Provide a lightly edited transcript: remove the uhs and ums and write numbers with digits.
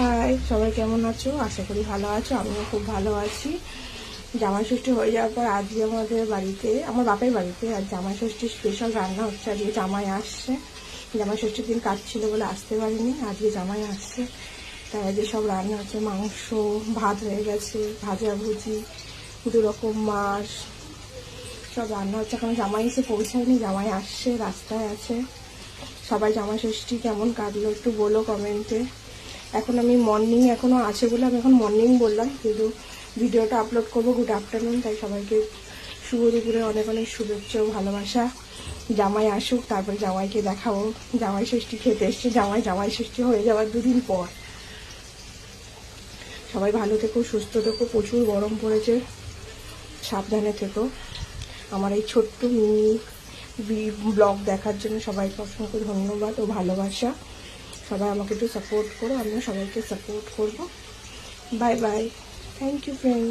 High, সবাই কেমন আছো? আশা করি ভালো আছো। আমিও খুব ভালো আছি। জামাই ষষ্ঠী হয়ে যাওয়ার পর আজকে আমাদের বাড়িতে, আমার বাপের বাড়িতে আজ জামাই ষষ্ঠীর স্পেশাল রান্না হচ্ছে। আজকে জামাই আসছে। জামাই ষষ্ঠীর দিন কাজ ছিল বলে আসতে পারিনি, আজকে জামাই আসছে, তাই আজকে সব রান্না হচ্ছে। মাংস, ভাত হয়ে গেছে, ভাজা ভুজি, 2 রকম মাছ, সব রান্না হচ্ছে। এখন জামাই এসে পৌঁছায়নি, জামাই আসছে, রাস্তায় আছে। সবাই জামাই ষষ্ঠী কেমন কাটলো একটু বলো কমেন্টে। এখন আমি মর্নিং এখনও আছে বলে আমি এখন মর্নিং বললাম, কিন্তু ভিডিওটা আপলোড করবো গুড আফটারনুন। তাই সবাইকে শুভ দুপুরে অনেক অনেক শুভেচ্ছা ও ভালোবাসা। জামাই আসুক, তারপরে জামাইকে দেখাবো। জামাই ষষ্ঠী খেতে এসছে জামাই ষষ্ঠী হয়ে যাওয়ার 2 দিন পর। সবাই ভালো থেকো, সুস্থ থেকো। প্রচুর গরম পড়েছে, সাবধানে থেকো। আমার এই ছোট্ট মিনি ব্লগ দেখার জন্য সবাইকে অসংখ্য ধন্যবাদ ও ভালোবাসা। সবাই আমাকে একটু সাপোর্ট করো, আমিও সবাইকে সাপোর্ট করবো। Bye bye, thank you friend.